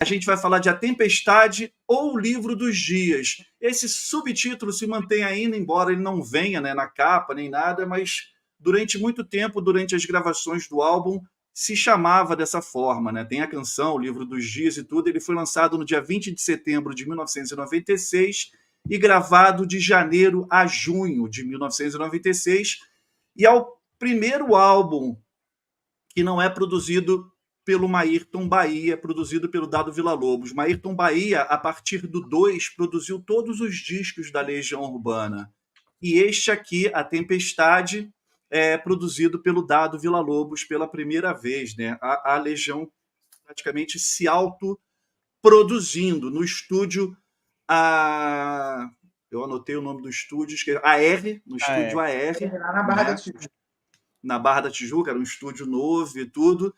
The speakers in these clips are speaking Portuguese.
A gente vai falar de A Tempestade ou O Livro dos Dias. Esse subtítulo se mantém ainda, embora ele não venha, né, na capa nem nada, mas durante muito tempo, durante as gravações do álbum, se chamava dessa forma, né? Tem a canção, O Livro dos Dias e tudo. Ele foi lançado no dia 20 de setembro de 1996 e gravado de janeiro a junho de 1996. E é o primeiro álbum que não é produzido pelo Maírton Bahia, produzido pelo Dado Villa-Lobos. Maírton Bahia, a partir do 2, produziu todos os discos da Legião Urbana. E este aqui, A Tempestade, é produzido pelo Dado Villa-Lobos pela primeira vez, né? A Legião praticamente se autoproduzindo no estúdio. Eu anotei o nome do estúdio, AR, no estúdio AR, lá na Barra da né? Tijuca. Na Barra da Tijuca, era um estúdio novo e tudo.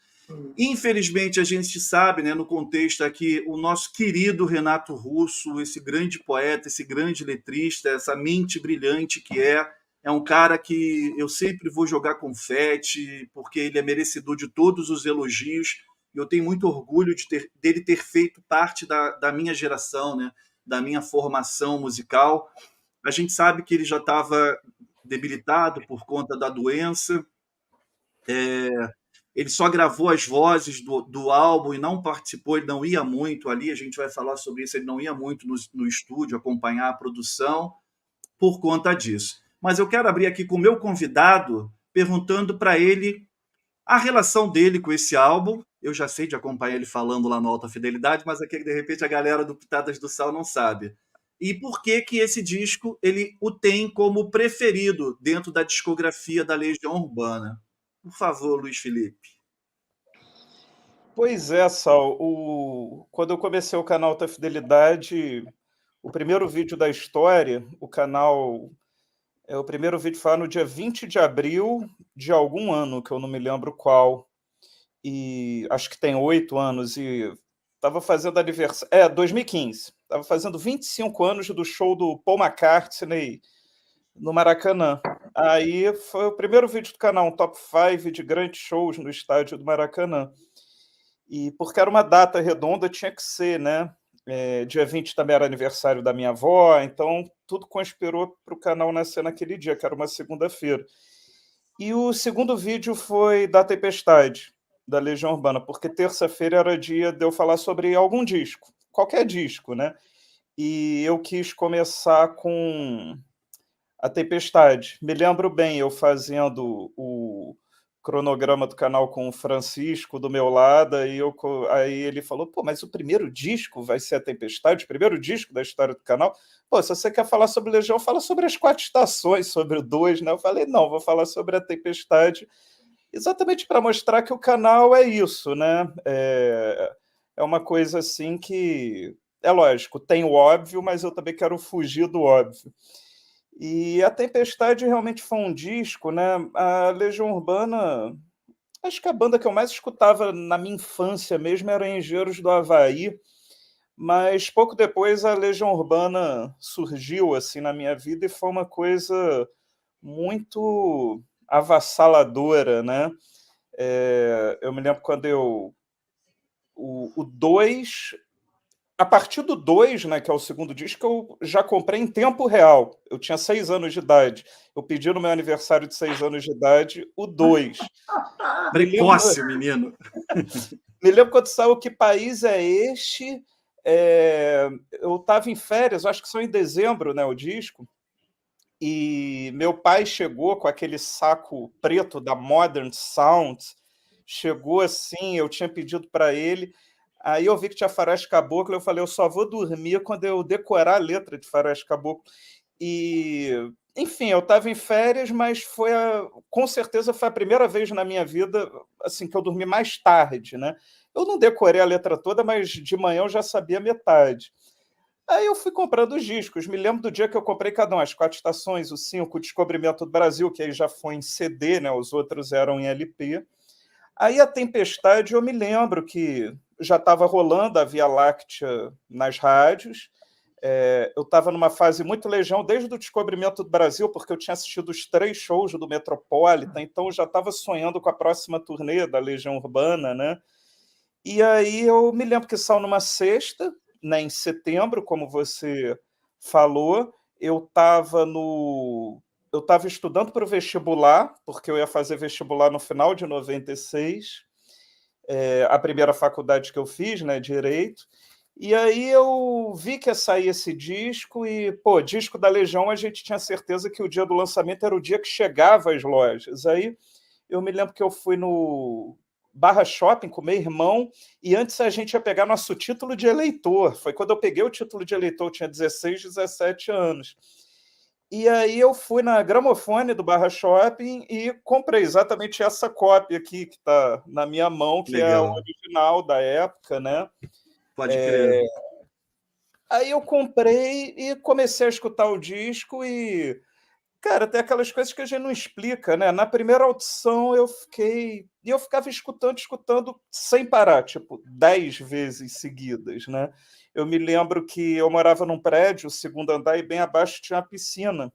Infelizmente, a gente sabe, né, no contexto aqui, o nosso querido Renato Russo, esse grande poeta, esse grande letrista, essa mente brilhante que é um cara que eu sempre vou jogar confete, porque ele é merecedor de todos os elogios, e eu tenho muito orgulho dele ter feito parte da minha geração, né, da minha formação musical. A gente sabe que ele já estava debilitado por conta da doença, ele só gravou as vozes do álbum e não participou, ele não ia muito ali, a gente vai falar sobre isso, ele não ia muito no estúdio acompanhar a produção por conta disso. Mas eu quero abrir aqui com o meu convidado, perguntando para ele a relação dele com esse álbum. Eu já sei de acompanhar ele falando lá no Alta Fidelidade, mas aqui de repente a galera do Pitadas do Sal não sabe. E por que que esse disco ele o tem como preferido dentro da discografia da Legião Urbana? Por favor, Luiz Felipe. Pois é, Sal. Quando eu comecei o canal Alta Fidelidade, o primeiro vídeo da história, o primeiro vídeo foi no dia 20 de abril de algum ano, que eu não me lembro qual, e acho que tem 8 anos, e estava fazendo aniversário... 2015. Estava fazendo 25 anos do show do Paul McCartney no Maracanã. Aí foi o primeiro vídeo do canal, um top 5 de grandes shows no estádio do Maracanã. E porque era uma data redonda, tinha que ser, né? Dia 20 também era aniversário da minha avó, então tudo conspirou para o canal nascer naquele dia, que era uma segunda-feira. E o segundo vídeo foi da Tempestade, da Legião Urbana, porque terça-feira era dia de eu falar sobre algum disco, qualquer disco, né? E eu quis começar com A Tempestade. Me lembro bem, eu fazendo o cronograma do canal com o Francisco do meu lado, aí ele falou, pô, mas o primeiro disco vai ser A Tempestade, o primeiro disco da história do canal? Pô, se você quer falar sobre Legião, fala sobre as 4 estações, sobre o 2, né? Eu falei, não, vou falar sobre A Tempestade, exatamente para mostrar que o canal é isso, né? É uma coisa assim que, é lógico, tem o óbvio, mas eu também quero fugir do óbvio. E A Tempestade realmente foi um disco, né? A Legião Urbana, acho que a banda que eu mais escutava na minha infância mesmo era Engenheiros do Havaí, mas pouco depois a Legião Urbana surgiu assim na minha vida e foi uma coisa muito avassaladora, né? Eu me lembro quando o 2, a partir do 2, né, que é o segundo disco, eu já comprei em tempo real. Eu tinha 6 anos de idade. Eu pedi no meu aniversário de 6 anos de idade o 2. Precoce, menino. Me lembro quando saiu Que País é Este? Eu estava em férias, acho que são em dezembro, né, o disco, e meu pai chegou com aquele saco preto da Modern Sound, chegou assim, eu tinha pedido para ele, aí eu vi que tinha Faroeste Caboclo, eu falei, eu só vou dormir quando eu decorar a letra de Faroeste Caboclo. E, enfim, eu estava em férias, mas com certeza foi a primeira vez na minha vida assim, que eu dormi mais tarde, né? Eu não decorei a letra toda, mas de manhã eu já sabia metade. Aí eu fui comprando os discos. Me lembro do dia que eu comprei cada um, as 4 estações, o 5, o Descobrimento do Brasil, que aí já foi em CD, né? Os outros eram em LP. Aí A Tempestade, eu me lembro que já estava rolando a Via Láctea nas rádios. Eu estava numa fase muito Legião desde o Descobrimento do Brasil, porque eu tinha assistido os 3 shows do Metropolitan, então eu já estava sonhando com a próxima turnê da Legião Urbana, né? E aí eu me lembro que saiu numa sexta, né, em setembro, como você falou, eu estava estudando para o vestibular, porque eu ia fazer vestibular no final de 96, a primeira faculdade que eu fiz, né, Direito, e aí eu vi que ia sair esse disco e, pô, disco da Legião, a gente tinha certeza que o dia do lançamento era o dia que chegava às lojas. Aí eu me lembro que eu fui no Barra Shopping com meu irmão e antes a gente ia pegar nosso título de eleitor. Foi quando eu peguei o título de eleitor, eu tinha 16, 17 anos. E aí eu fui na gramofone do Barra Shopping e comprei exatamente essa cópia aqui que está na minha mão, que é a Legal. original da época, né? Pode crer. Aí eu comprei e comecei a escutar o disco e, cara, tem aquelas coisas que a gente não explica, né? Na primeira audição eu ficava escutando, escutando sem parar, tipo, 10 vezes seguidas, né? Eu me lembro que eu morava num prédio, segundo andar, e bem abaixo tinha uma piscina.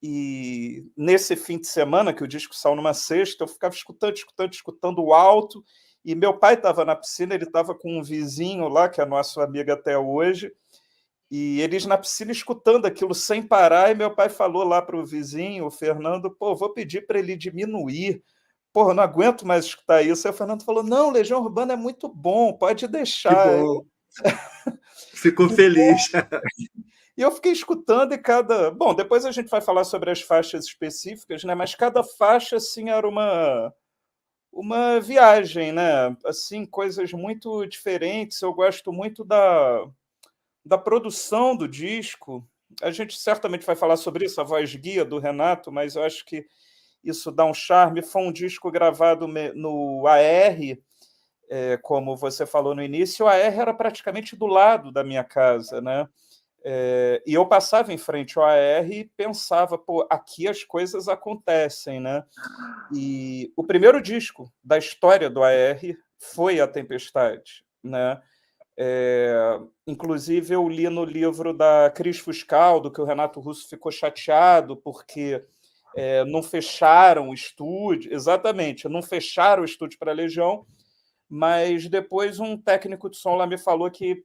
E nesse fim de semana, que o disco saiu numa sexta, eu ficava escutando, escutando, escutando alto. E meu pai estava na piscina, ele estava com um vizinho lá, que é nosso amigo até hoje, e eles na piscina escutando aquilo sem parar, e meu pai falou lá para o vizinho, o Fernando, pô, vou pedir para ele diminuir, pô, não aguento mais escutar isso. Aí o Fernando falou, não, Legião Urbana é muito bom, pode Que deixar. bom. Ficou feliz. E eu fiquei escutando e cada... Bom, depois a gente vai falar sobre as faixas específicas, né? Mas cada faixa, assim, era uma viagem, né? Assim, coisas muito diferentes. Eu gosto muito da produção do disco. A gente certamente vai falar sobre isso, a voz guia do Renato, mas eu acho que isso dá um charme. Foi um disco gravado no AR, como você falou no início, o AR era praticamente do lado da minha casa, né? E eu passava em frente ao AR e pensava, pô, aqui as coisas acontecem, né? E o primeiro disco da história do AR foi A Tempestade, né? Inclusive, eu li no livro da Cris Fuscaldo que o Renato Russo ficou chateado porque não fecharam o estúdio, exatamente, não fecharam o estúdio para a Legião, mas depois um técnico de som lá me falou que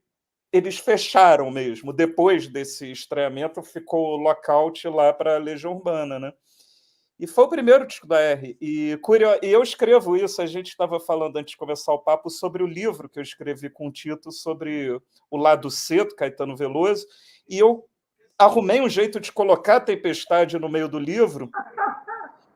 eles fecharam mesmo. Depois desse estreamento, ficou lockout lá para a Legião Urbana, né? E foi o primeiro disco da R. E eu escrevo isso, a gente estava falando antes de começar o papo sobre o livro que eu escrevi com o Tito sobre o lado C do Caetano Veloso, e eu arrumei um jeito de colocar a Tempestade no meio do livro,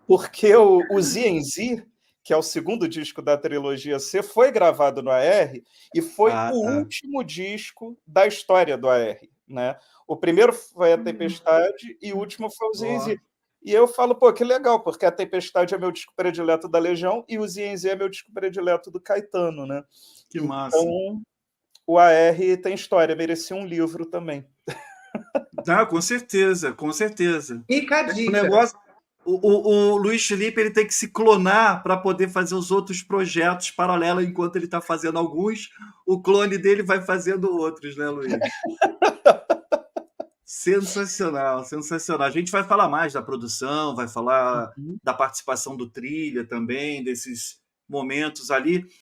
porque o Z&Z, que é o segundo disco da trilogia C, foi gravado no AR e foi Ah, o tá. último disco da história do AR, né? O primeiro foi a Tempestade e o último foi o Ó, Z&Z. E eu falo, pô, que legal, porque a Tempestade é meu disco predileto da Legião e o Z&Z é meu disco predileto do Caetano, né? que massa. Então, o AR tem história, merecia um livro também. Tá, com certeza, com certeza. Fica a O dica. negócio, o Luiz Felipe ele tem que se clonar para poder fazer os outros projetos paralelos enquanto ele está fazendo alguns, o clone dele vai fazendo outros, né, Luiz? Sensacional, sensacional. A gente vai falar mais da produção, vai falar Uhum. da participação do Trilha também, desses momentos ali.